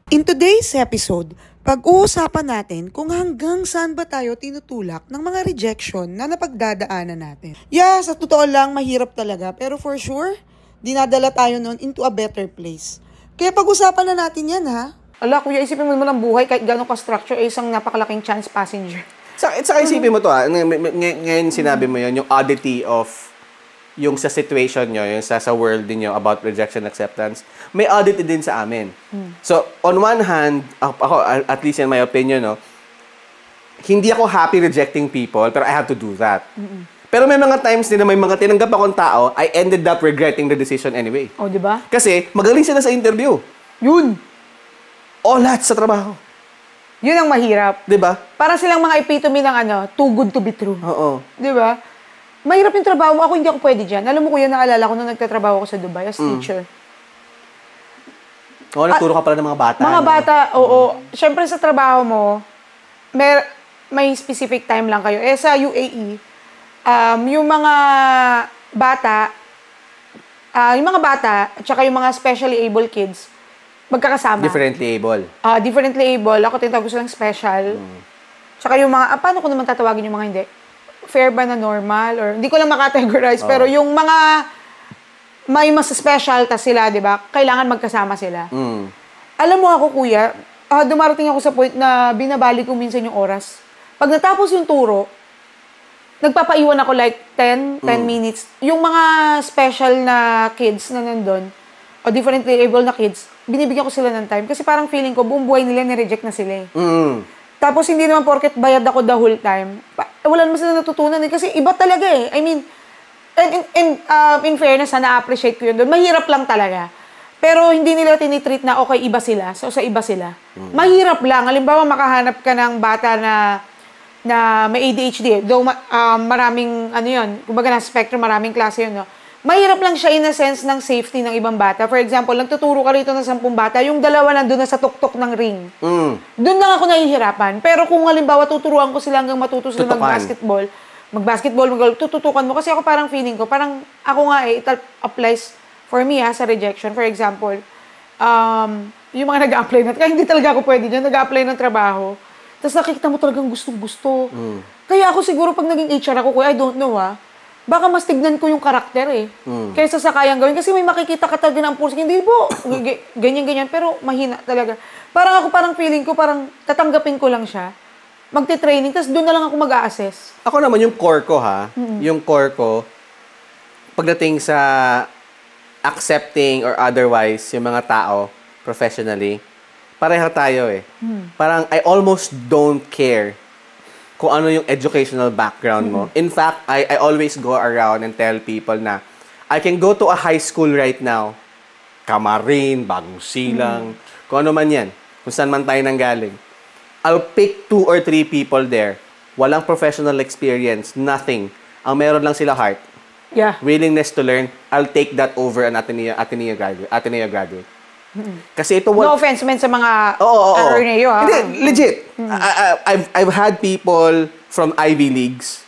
In today's episode, pag-uusapan natin kung hanggang saan ba tayo tinutulak ng mga rejection na napagdadaanan natin. Yeah, sa totoo lang, mahirap talaga. Pero for sure, dinadala tayo noon into a better place. Kaya pag-usapan na natin yan, ha? Ala, kuya, isipin mo naman ang buhay kahit gano'ng ka-structure ay isang napakalaking chance passenger. Saka isipin mo to, ngayon sinabi mo yun, yung oddity of yung sa situation nyo, yung sa world niyo about rejection acceptance, may oddity din sa amin. So, on one hand, ako, at least in my opinion, no, hindi ako happy rejecting people, pero I have to do that. Pero may mga times din na may mga tinanggap akong tao, I ended up regretting the decision anyway. O, di ba? Kasi magaling sila sa interview. Yun! O lahat sa trabaho. Yun ang mahirap. Di ba? Para silang mga epitome ng too good to be true. Oo. Di ba? Mahirap yung trabaho mo. Ako hindi ako pwede dyan. Alam mo kuya, naalala ko nung nagtatrabaho ako sa Dubai as teacher. Oo, nagturo ka pala ng mga bata. Mga bata, oo. Siyempre sa trabaho mo, may specific time lang kayo. Sa UAE, yung mga bata, at saka yung mga specially able kids, magkakasama. Differently able. Differently able. Ako tinatawag ko silang special. Tsaka yung mga, paano ko naman tatawagin yung mga hindi? Fair ba na normal? Or hindi ko lang makategorize. Pero yung mga may mas special tas sila, di ba? Kailangan magkasama sila. Alam mo ako, kuya, dumarating ako sa point na binabalik ko minsan yung oras. Pag natapos yung turo, nagpapaiwan ako like 10 minutes. Yung mga special na kids na nandun, o differently able na kids, binibigyan ko sila ng time. Kasi parang feeling ko, buong buhay nila nireject na sila eh. Tapos hindi naman porket bayad ako the whole time. Wala naman sila natutunan eh. Kasi iba talaga eh. I mean, in fairness, na-appreciate ko yun doon. Mahirap lang talaga. Pero hindi nila tinitreat na okay, iba sila. So, sa iba sila. Mahirap lang. Halimbawa, makahanap ka ng bata na may ADHD. Though maraming, kumbaga na spectrum, maraming klase yun, no? Mahirap lang siya in a sense ng safety ng ibang bata. For example, nagtuturo ka rito ng 10 bata, yung dalawa nandun na sa tuktok ng ring. Doon lang ako nahihirapan. Pero kung halimbawa tuturuan ko sila hanggang matuto sila mag-basketball, tututukan mo. Kasi ako parang feeling ko, parang ako nga it applies for me sa rejection. For example, yung mga nag-a-apply na, kaya hindi talaga ako pwede dyan, nag-a-apply ng trabaho. Tapos nakikita mo talagang gustong-gusto. Kaya ako siguro pag naging HR ako, I don't know baka mas tignan ko yung karakter eh. Kaysa sa kayang gawin. Kasi may makikita ka talaga ng pulse. Hindi po, ganyan-ganyan. Pero mahina talaga. Parang feeling ko, parang tatanggapin ko lang siya. Magte-training, tapos doon na lang ako mag-a-assess. Ako naman, yung core ko yung core ko, pagdating sa accepting or otherwise yung mga tao professionally, pareho tayo eh. Parang I almost don't care kung ano yung educational background mo. In fact, I always go around and tell people na I can go to a high school right now, Camarin, Bagong Silang, kung ano man yan, kung saan man tayo nanggaling. I'll pick 2 or 3 people there. Walang professional experience, nothing. Ang meron lang sila heart. Yeah. Willingness to learn. I'll take that over an Ateneo graduate. Kasi ito no offense man sa mga Ateneo. Hindi, legit. I've had people from Ivy Leagues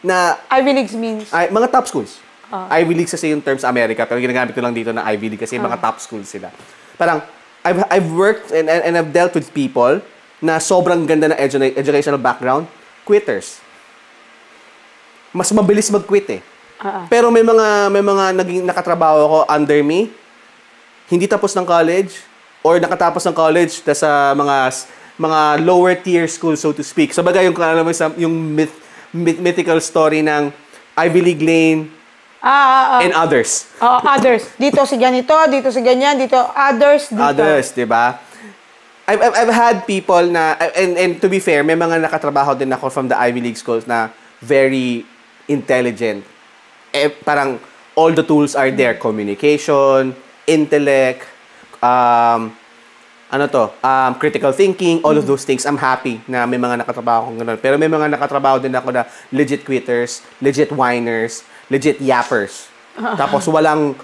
na Ivy Leagues means mga top schools. Ivy Leagues kasi yung terms America, pero ginagamit ko lang dito na Ivy League kasi mga top schools sila. Parang I've worked and I've dealt with people na sobrang ganda na educational background, quitters. Mas mabilis mag-quit eh. Pero may mga naging nakatrabaho ako under me, hindi tapos ng college or nakatapos ng college sa mga lower tier school, so to speak. So bagay yung mythical story ng Ivy League Lane and others. Others. Dito si ganito, dito si ganyan, dito others, dito. Others, di ba? I've had people na, and to be fair, may mga nakatrabaho din ako from the Ivy League schools na very intelligent. Parang all the tools are there. Communication, intellect, critical thinking, all of those things. I'm happy na may mga nakatrabaho akong ganun. Pero may mga nakatrabaho din ako na legit quitters, legit whiners, legit yappers. Tapos parang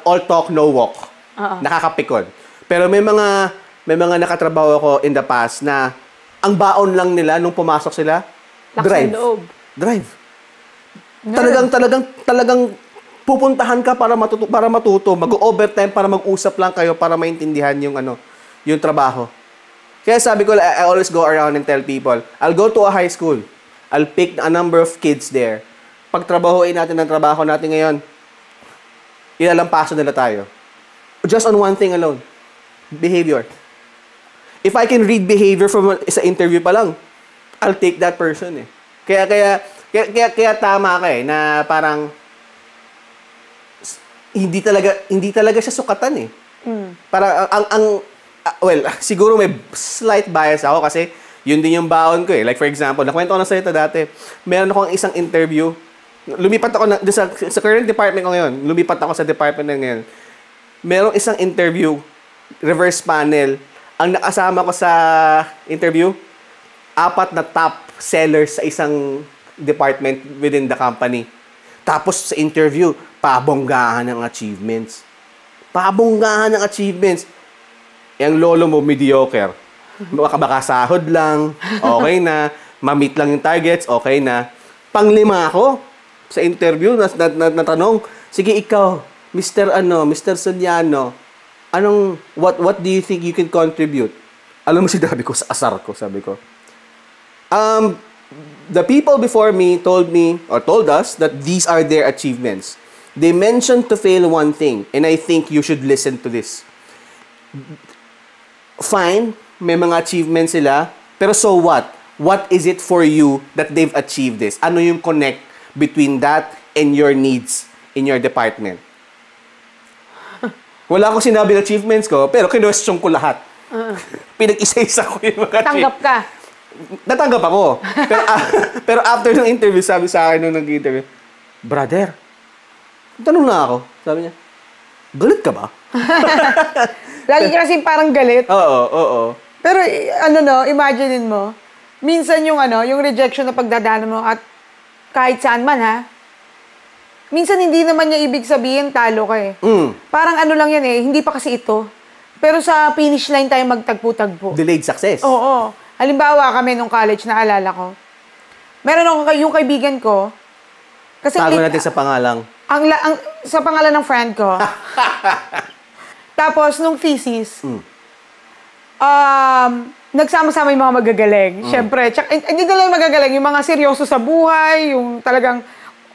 all talk, no walk. Nakakapikon. Pero may mga nakatrabaho ako in the past na ang baon lang nila nung pumasok sila, drive. Drive. Talagang pupuntahan ka para matuto, mag-overtime para mag-usap lang kayo para maintindihan yung yung trabaho. Kaya sabi ko, I always go around and tell people, I'll go to a high school. I'll pick a number of kids there. Pagtrabahoin natin ang trabaho natin ngayon, ilalampaso nila tayo. Just on one thing alone. Behavior. If I can read behavior from sa interview pa lang, I'll take that person eh. Kaya tama ka eh, na parang hindi talaga siya sukatan eh. Parang well, siguro may slight bias ako kasi yun din yung baon ko eh. Like for example, nakwento ko na sa ito dati. Meron akong isang interview. Lumipat ako sa current department ko ngayon. Lumipat ako sa department na ngayon. Merong isang interview, reverse panel. Ang nakasama ko sa interview, 4 na top sellers sa isang department within the company. Tapos sa interview, pabonggahan ng achievements. Pabonggahan ng achievements. Yung lolo mo, mediocre. Baka sahod lang, okay na. Ma-meet lang yung targets, okay na. Panglima ako sa interview, natanong, sige ikaw, Mr. Soriano, what do you think you can contribute? Alam mo sinabi ko, sa asar ko, sabi ko. The people before me told us that these are their achievements. They mentioned to fail one thing, and I think you should listen to this. Fine, may mga achievements sila, pero so what? What is it for you that they've achieved this? Ano yung connect between that and your needs in your department? Wala akong sinabi ng achievements ko, pero kinwestiyon ko lahat. Pinag-isa-isa ko yung mga Tanggap ka. Natanggap ako. Pero after ng interview, sabi sa akin nung nag-interview, brother, tanong na ako. Sabi niya, galit ka ba? Lagi ka kasi parang galit. Oo. Pero imaginein mo, minsan yung rejection na pagdadaanan mo at kahit saan man ha, minsan hindi naman niya ibig sabihin talo ka eh. Parang lang yan eh, hindi pa kasi ito. Pero sa finish line tayo magtagpo-tagpo. Delayed success. Oo. Halimbawa kami nung college, naalala ko. Meron ako yung kaibigan ko. Kasi tago natin sa pangalang. Sa pangalan ng friend ko. Tapos, nung thesis, nagsama-sama yung mga magagaling. Siyempre, hindi na lang magagaling, yung mga seryoso sa buhay, yung talagang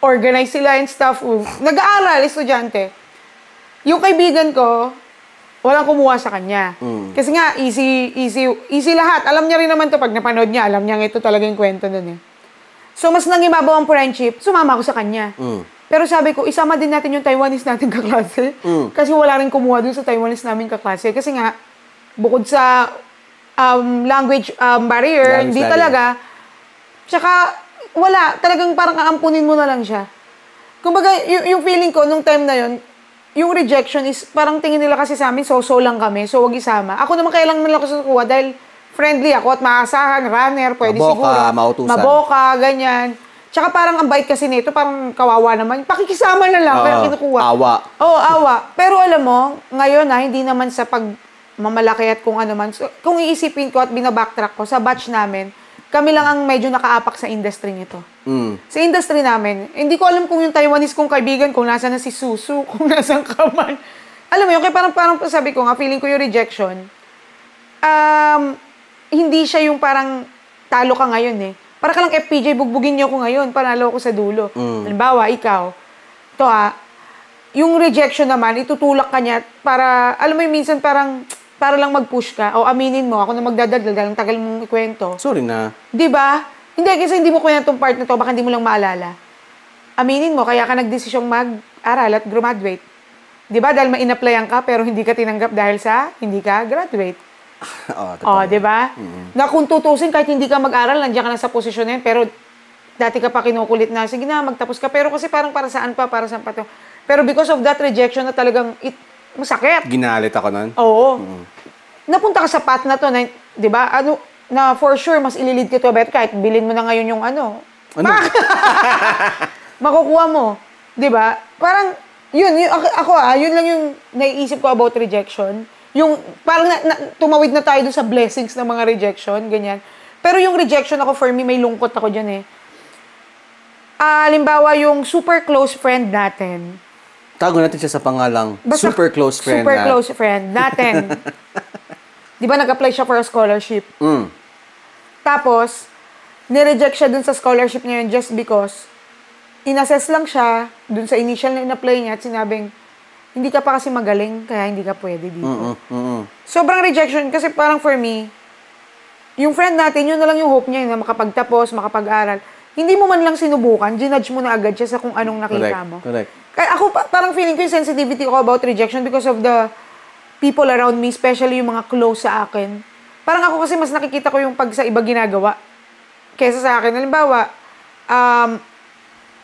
organize sila and stuff. Nag-aaral, estudyante. Yung kaibigan ko, walang kumuha sa kanya. Kasi nga, easy lahat. Alam niya rin naman to pag napanood niya, alam niya ito talaga yung kwento nun eh. So, mas nangibabaw ang friendship, sumama ako sa kanya. Pero sabi ko, isama din natin yung Taiwanese natin kaklase. Kasi wala rin kumuha dun sa Taiwanese namin kaklase. Kasi nga, bukod sa language barrier, hindi talaga. Tsaka, wala. Talagang parang aampunin mo na lang siya. Kumbaga, yung feeling ko, nung time na yun, yung rejection is, parang tingin nila kasi sa amin, so lang kami, so wag isama. Ako naman kailang nila ako sa kuha dahil friendly ako at maasahan, runner, pwede siguro. Mautusan. Maboka, ganyan. Tsaka parang ang bait kasi nito, parang kawawa naman. Pakikisama na lang, kaya kinukuha. Awa. Oo, awa. Pero alam mo, ngayon hindi naman sa pagmamalaki at kung ano man. So, kung iisipin ko at binabacktrack ko, sa batch namin, kami lang ang medyo nakaapak sa industry nito. Sa industry namin, hindi ko alam kung yung Taiwanese kong kaibigan, kung nasa na si Susu, kung nasa ka man. Alam mo yun, kaya parang sabi ko nga, feeling ko yung rejection, hindi siya yung parang talo ka ngayon eh. Para ka lang FPJ, bugbugin niyo ko ngayon, panalo ko sa dulo. Halimbawa, ikaw, yung rejection naman, itutulak ka niya para, alam mo yung minsan parang, para lang mag-push ka, o aminin mo, ako na magdadagdag, dahil tagal mong ikwento. Sorry na. Di ba? Hindi, kasi hindi mo kwento itong part na to, baka hindi mo lang maalala. Aminin mo, kaya ka nagdesisyong mag-aral at graduate. Di ba? Dahil ma-in-applyan ka, pero hindi ka tinanggap dahil sa hindi ka graduate. Di ba? Na kung tutusin, kahit hindi ka mag-aral, nandiyan ka na sa posisyon na yun, pero dati ka pa kinukulit na, sige na, magtapos ka. Pero kasi parang para saan pa to. Pero because of that rejection na talagang masakit. Ginalit ako nun? Oo. Napunta ka sa path na to, di ba? Na for sure, mas ililid ka to, bet kahit bilhin mo na ngayon yung ano? Makukuha mo. Di ba? Parang, yun lang yung naiisip ko about rejection. Yung, parang tumawid na tayo dun sa blessings ng mga rejection, ganyan. Pero yung rejection ako, for me, may lungkot ako dyan eh. Halimbawa, yung super close friend natin. Tago natin siya sa pangalang super close friend. Super close friend natin. Di ba nag-apply siya for a scholarship? Mm. Tapos, nireject siya dun sa scholarship niya yun just because in-assess lang siya dun sa initial na in-apply niya at sinabing, hindi ka pa kasi magaling, kaya hindi ka pwede dito. Sobrang rejection kasi parang for me, yung friend natin, yun na lang yung hope niya na makapagtapos, makapag-aral. Hindi mo man lang sinubukan, ginudge mo na agad siya sa kung anong nakita mo. Correct. Kaya ako, parang feeling ko yung sensitivity ko about rejection because of the people around me, especially yung mga close sa akin. Parang ako kasi mas nakikita ko yung pag sa iba ginagawa kesa sa akin. Halimbawa,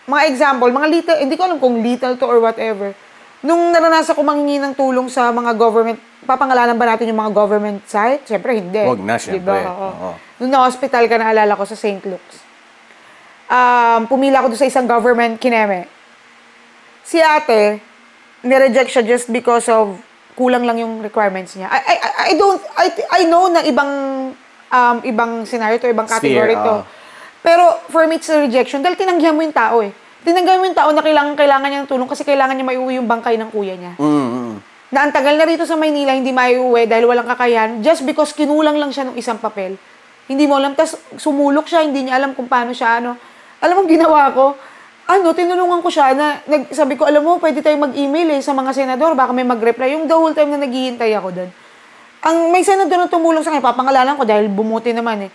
mga example, mga little, hindi ko alam kung little to or whatever. Nung naranasan ko manghingi ng tulong sa mga government, papangalanan ba natin yung mga government site? Siyempre, hindi. Huwag na, siyempre. Diba? Oo. Nung na-hospital ka, naalala ko sa St. Luke's. Pumila ko doon sa isang government kineme. Si ate, nireject siya just because of kulang lang yung requirements niya. I know na ibang scenario to, ibang category to. Pero for me, it's a rejection dahil tinanggihan mo yung tao eh. Tinanggihan mo yung tao na kailangan niya ng tulong kasi kailangan niya maiuwi yung bangkay ng kuya niya. Na ang tagal na rito sa Maynila, hindi maiuwi dahil walang kakayahan just because kinulang lang siya ng isang papel. Hindi mo alam. Tapos sumulok siya, hindi niya alam kung paano siya, Alam mo, ginawa ko, tinulungan ko siya na, sabi ko, alam mo, pwede tayong mag-email sa mga senador, baka may mag-reply. Yung the whole time na naghihintay ako doon. May senador na tumulong sa akin, papangalanan ko dahil bumuti naman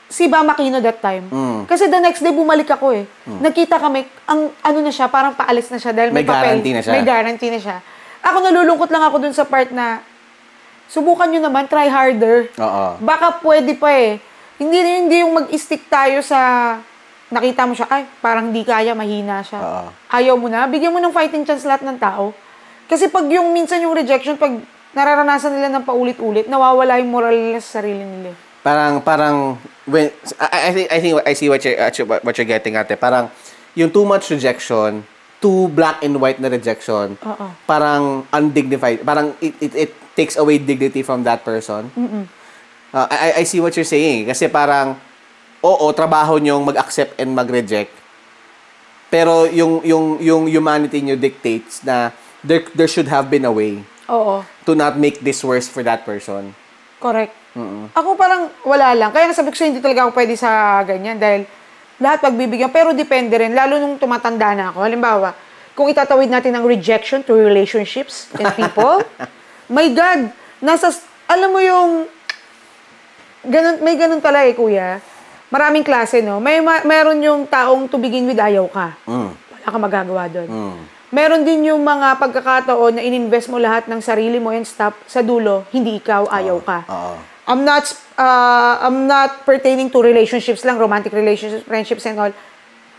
si Bam Aquino that time. Kasi the next day, bumalik ako Nagkita kami, na siya, parang paalis na siya dahil may papel. Guarantee na siya. May guarantee na siya. Ako nalulungkot lang ako dun sa part na, subukan nyo naman, try harder. Baka pwede pa Hindi yung mag-stick tayo sa, nakita mo siya, parang di kaya, mahina siya. Ayaw mo na, bigyan mo ng fighting chance lahat ng tao. Kasi pag yung minsan yung rejection, pag nararanasan nila ng paulit-ulit, nawawala yung moral nila sa sarili nila. Parang when I think I see what you're getting at. Parang yung too much rejection, too black and white na rejection, parang undignified. Parang it takes away dignity from that person. I see what you're saying kasi parang trabaho niyong mag-accept and mag-reject. Pero yung humanity niyo dictates na there should have been a way. To not make this worse for that person. Correct. Ako parang wala lang. Kaya nasabi ko siya, hindi talaga ako pwede sa ganyan dahil lahat pagbibigyan. Pero depende rin. Lalo nung tumatanda na ako. Halimbawa, kung itatawid natin ang rejection to relationships and people, my God, alam mo yung, may ganun pala kuya. Maraming klase, no? Meron yung taong to begin with, ayaw ka. Wala ka magagawa doon. Meron din yung mga pagkakataon na ininvest mo lahat ng sarili mo and stuff, sa dulo, hindi ikaw, ayaw ka. I'm not pertaining to relationships lang, romantic relationships, friendships and all.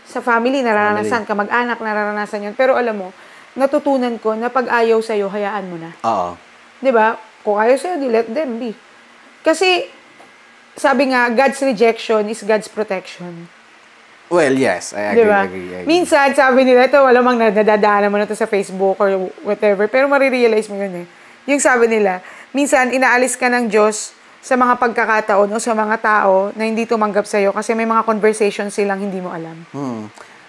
Sa family, nararanasan ka, mag-anak, nararanasan yun. Pero alam mo, natutunan ko na pag ayaw sa'yo, hayaan mo na. Diba? Kung ayaw sa'yo, let them be. Kasi, sabi nga, God's rejection is God's protection. Well, yes. I agree, diba? agree. Minsan, sabi nila, ito, walamang nadadaanan mo na ito sa Facebook or whatever, pero marirealize mo yun Yung sabi nila, minsan, inaalis ka ng Diyos sa mga pagkakataon o sa mga tao na hindi tumanggap sa'yo kasi may mga conversations silang hindi mo alam.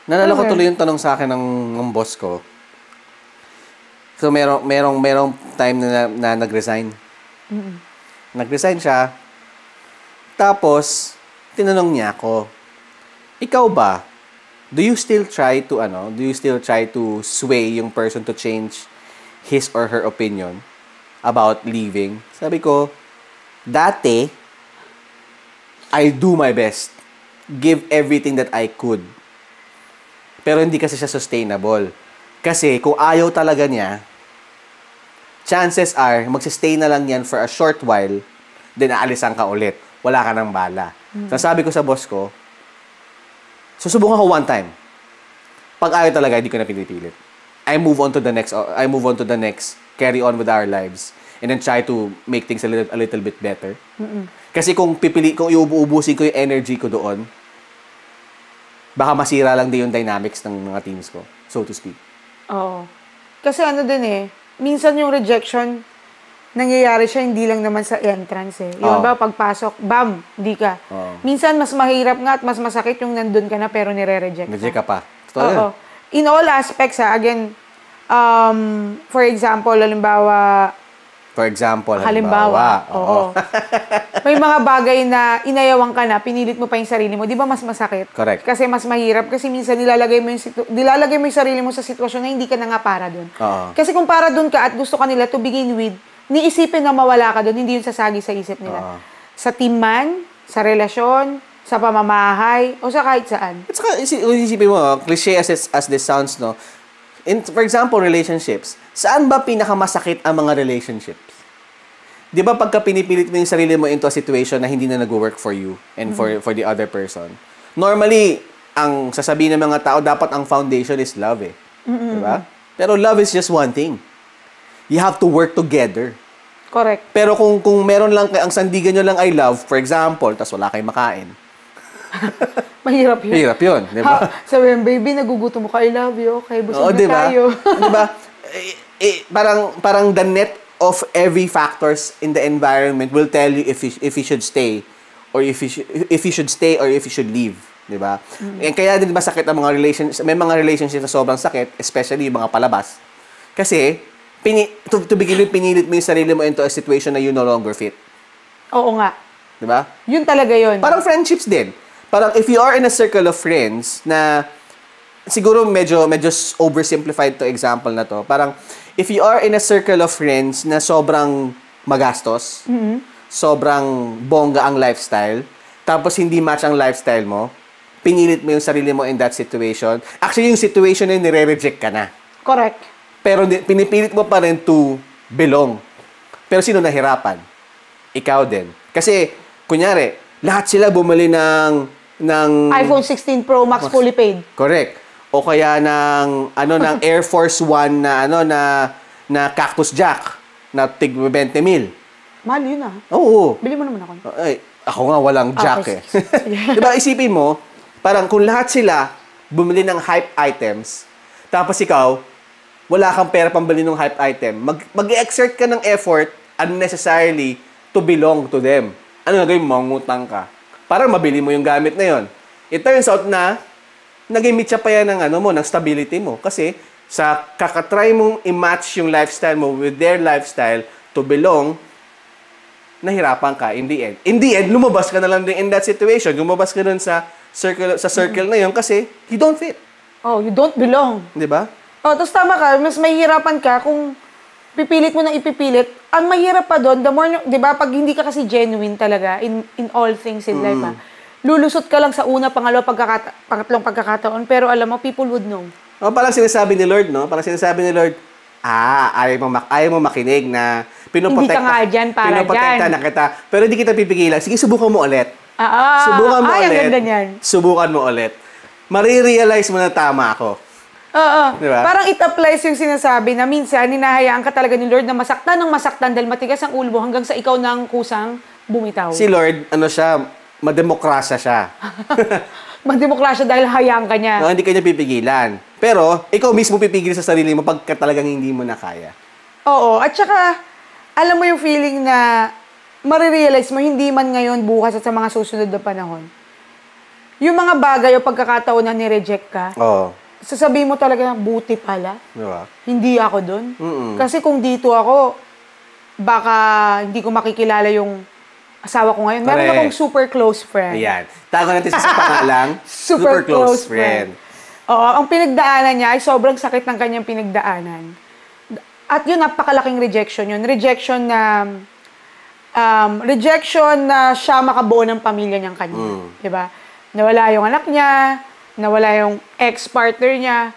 Nalala ko tuloy yung tanong sa akin ng boss ko. So, merong time na nag-resign. Nag-resign siya. Tapos, tinanong niya ako, ikaw ba, do you still try to sway yung person to change his or her opinion about leaving? Sabi ko, dati, I do my best. Give everything that I could. Pero hindi kasi siya sustainable. Kasi kung ayaw talaga niya, chances are, magsistay na lang yan for a short while, then aalisan ka ulit. Wala ka ng bala. So sabi ko sa boss ko, susubukan ko one time. Pag ayaw talaga, hindi ko na pinipilit. I move on to the next, carry on with our lives, and then try to make things a little bit better. Kasi kung iuubusin ko yung energy ko doon, baka masira lang din yung dynamics ng mga teams ko, so to speak. Oo. Kasi minsan yung rejection, nangyayari siya hindi lang naman sa entrance Yung ba, pagpasok, bam, di ka. Minsan, mas mahirap nga at mas masakit yung nandun ka na pero nire-reject ka. Reject ka pa. Oo. In all aspects, again, for example, halimbawa, For example, Halimbawa. Oo. May mga bagay na inayawan ka na, pinilit mo pa yung sarili mo, di ba mas masakit? Correct. Kasi mas mahirap, kasi minsan nilalagay mo yung sarili mo sa sitwasyon na hindi ka na nga para doon. Kasi kung para doon ka at gusto ka nila to begin with, niisipin na mawala ka doon, hindi yun sasagi sa isip nila. Sa team man, sa relasyon, sa pamamahay, o sa kahit saan. At saka, isipin mo, cliche as this sounds, no? For example, relationships. Saan ba pinakamasakit ang mga relationships? Di ba pagka pinipilit mo yung sarili mo into a situation na hindi na nag-work for you and for the other person? Normally, ang sasabihin ng mga tao, dapat ang foundation is love eh. Di ba? Pero love is just one thing. You have to work together. Correct. Pero kung meron lang, ang sandigan nyo lang ay love, for example, tas wala kayong makain. Mahirap yun. Mahirap yun, di ba? Sabi yung baby, nagugutom mo ka, I love you, okay, busog na diba? tayo. Di ba? Parang the net of every factors in the environment will tell you if you should stay or if you should stay or if you should leave, di ba? Kaya din ba sakit ang mga relationships, may mga relationships na sobrang sakit, especially yung mga palabas. Kasi to begin with, pinilit mo yung sarili mo into a situation na you no longer fit. Oo nga. Di ba? Yun talaga yun. Parang friendships din. Parang if you are in a circle of friends na siguro medyo oversimplified to example na to. Parang if you are in a circle of friends na sobrang magastos, sobrang bongga ang lifestyle, tapos hindi match ang lifestyle mo, pinilit mo yung sarili mo in that situation. Actually, yung situation na yun, nire-reject ka na. Correct. Pero pinipilit mo pa rin to belong. Pero sino nahirapan? Ikaw din. Kasi, kunyari, lahat sila bumili ng iPhone 16 Pro Max fully paid. Correct. O kaya ng Air Force One na Cactus Jack na tig 20,000. Mahal yun ah. Oo. Bili mo naman ako. Ay, ako nga walang jack eh. Diba, isipin mo, parang kung lahat sila bumili ng hype items, tapos ikaw, wala kang pera pambili ng hype item, mag-exert ka ng effort unnecessarily to belong to them. Ano gagawin mo? Mangutang ka. Para mabili mo yung gamit na yon. It turns out na nag-imit siya pa yan ng, ng stability mo. Kasi sa kakatry mong i-match yung lifestyle mo with their lifestyle to belong, nahirapan ka in the end. In the end, lumabas ka na lang din in that situation. Lumabas ka dun sa circle na yon kasi you don't fit. Oh, you don't belong. Di ba? Oh, tapos tama ka, mas mahihirapan ka kung pipilit mo na ipipilit. Ang mahirap pa doon, the more, di ba, pag hindi ka kasi genuine talaga in all things in life, lulusot ka lang sa una, pangalawa, pangatlong pagkakataon, pero alam mo, people would know. Oh, parang sinasabi ni Lord, no? Parang sinasabi ni Lord, ayaw mo makinig na pinoprotekta. Hindi ka nga dyan para pinoprotekta dyan. na kita. Pero hindi kita pipigilan. Sige, subukan mo ulit. Subukan mo ulit. Ang ganda niyan. Subukan mo ulit. Marirealize mo na tama ako. Oo. Diba? Parang it applies yung sinasabi na minsan, hinahayaan ka talaga ni Lord na masaktan ng masaktan dahil matigas ang ulo mo hanggang sa ikaw nang kusang bumitaw. Si Lord, mademokrasya siya. Mademokrasya dahil hayaan ka niya. No, hindi ka niya pipigilan. Pero, ikaw mismo pipigil sa sarili mo pagka talagang hindi mo na kaya. Oo. At saka, alam mo yung feeling na marirealize mo, hindi man ngayon, bukas at sa mga susunod na panahon. Yung mga bagay o pagkakataon na nireject ka, sasabihin mo talaga, buti pala. Diba? Hindi ako dun. Kasi kung dito ako, baka hindi ko makikilala yung asawa ko ngayon. Meron akong super close friend. Ayan. Tago natin sa pangalang, super close friend. Oo, ang pinagdaanan niya ay sobrang sakit ng kanyang pinagdaanan. At yun, napakalaking rejection yun. Rejection na siya makabuo ng pamilya niyang kanya. Diba? Nawala yung anak niya, nawala yung ex-partner niya.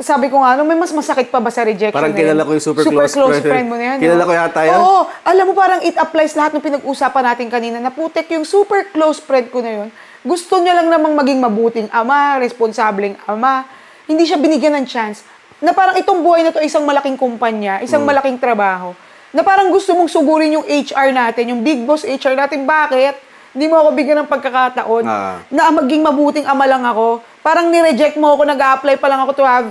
Sabi ko nga, may mas masakit pa ba sa rejection? Parang kilala ko yung super close friend mo na yan. Kilala ko yata yan. Oo. Alam mo, parang it applies lahat ng pinag-usapan natin kanina. Naputek yung super close friend ko na yun. Gusto niya lang namang maging mabuting ama, responsableng ama. Hindi siya binigyan ng chance. Na parang itong buhay na to isang malaking kumpanya, isang malaking trabaho. Na parang gusto mong sugurin yung HR natin, yung big boss HR natin. Bakit? Hindi mo ako bigyan ng pagkakataon na maging mabuting ama lang ako. Parang nireject mo ako, nag-a-apply pa lang ako to have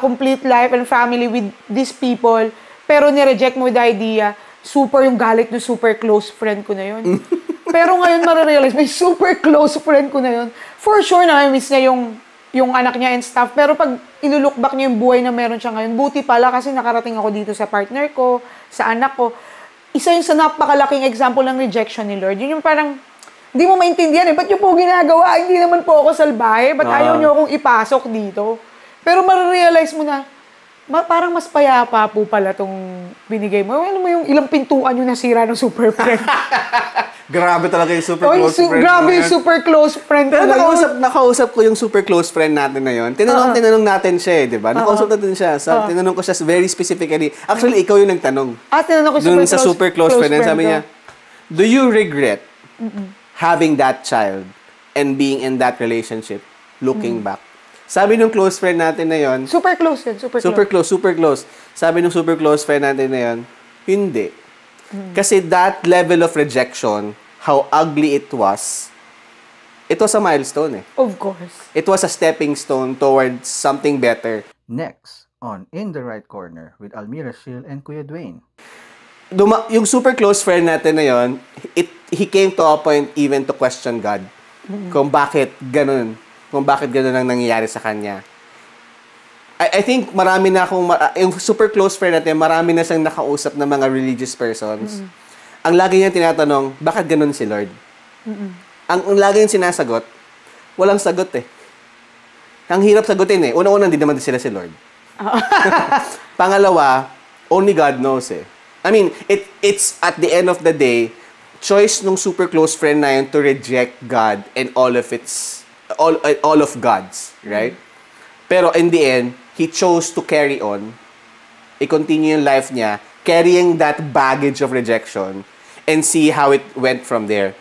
complete life and family with these people. Pero nireject mo the idea, super yung galit ng super close friend ko na yun. Pero ngayon marirealize, may super close friend ko na yun. For sure na miss niya yung yung anak niya and stuff. Pero pag ilulook back niya yung buhay na meron siya ngayon, buti pala kasi nakarating ako dito sa partner ko, sa anak ko. Isa yun sa napakalaking example ng rejection ni Lord. Yun yung parang, hindi mo maintindihan eh. Ba't yung po ginagawa? Hindi naman po ako salbahe. Ba't ayaw niyo akong ipasok dito? Pero marirealize mo na, parang mas payapa po pala itong binigay mo. Ano mo yung ilang pintuan yung nasira ng super friend? Grabe talaga yung super close friend. Grabe yung super close friend. Pero nakausap ko yung super close friend natin na yun. Tinanong natin siya eh, di ba? Nakausap natin siya. Tinanong ko siya very specifically. Actually, ikaw yung nagtanong. Tinanong ko dun sa super close friend. Sabi niya, do you regret having that child and being in that relationship looking back? Sabi nung close friend natin na yon, super close yun, super close. Sabi nung super close friend natin na yon, hindi. Kasi that level of rejection, how ugly it was a milestone eh. Of course. It was a stepping stone towards something better. Next, on In the Right Corner with Almira Shil and Kuya Dwayne. Yung super close friend natin na yon, he came to a point even to question God. Kung bakit ganun ang nangyayari sa kanya. I think marami na yung super close friend natin, marami na siyang nakausap ng mga religious persons. Ang lagi niya tinatanong, bakit ganun si Lord? Ang lagi niya sinasagot, walang sagot eh. Ang hirap sagutin eh. Una-una, hindi naman sila si Lord. Pangalawa, only God knows eh. I mean, it's at the end of the day, choice nung super close friend na yun to reject God and all of God's, right? Pero in the end, he chose to carry on, i-continue yung life niya, carrying that baggage of rejection, and see how it went from there.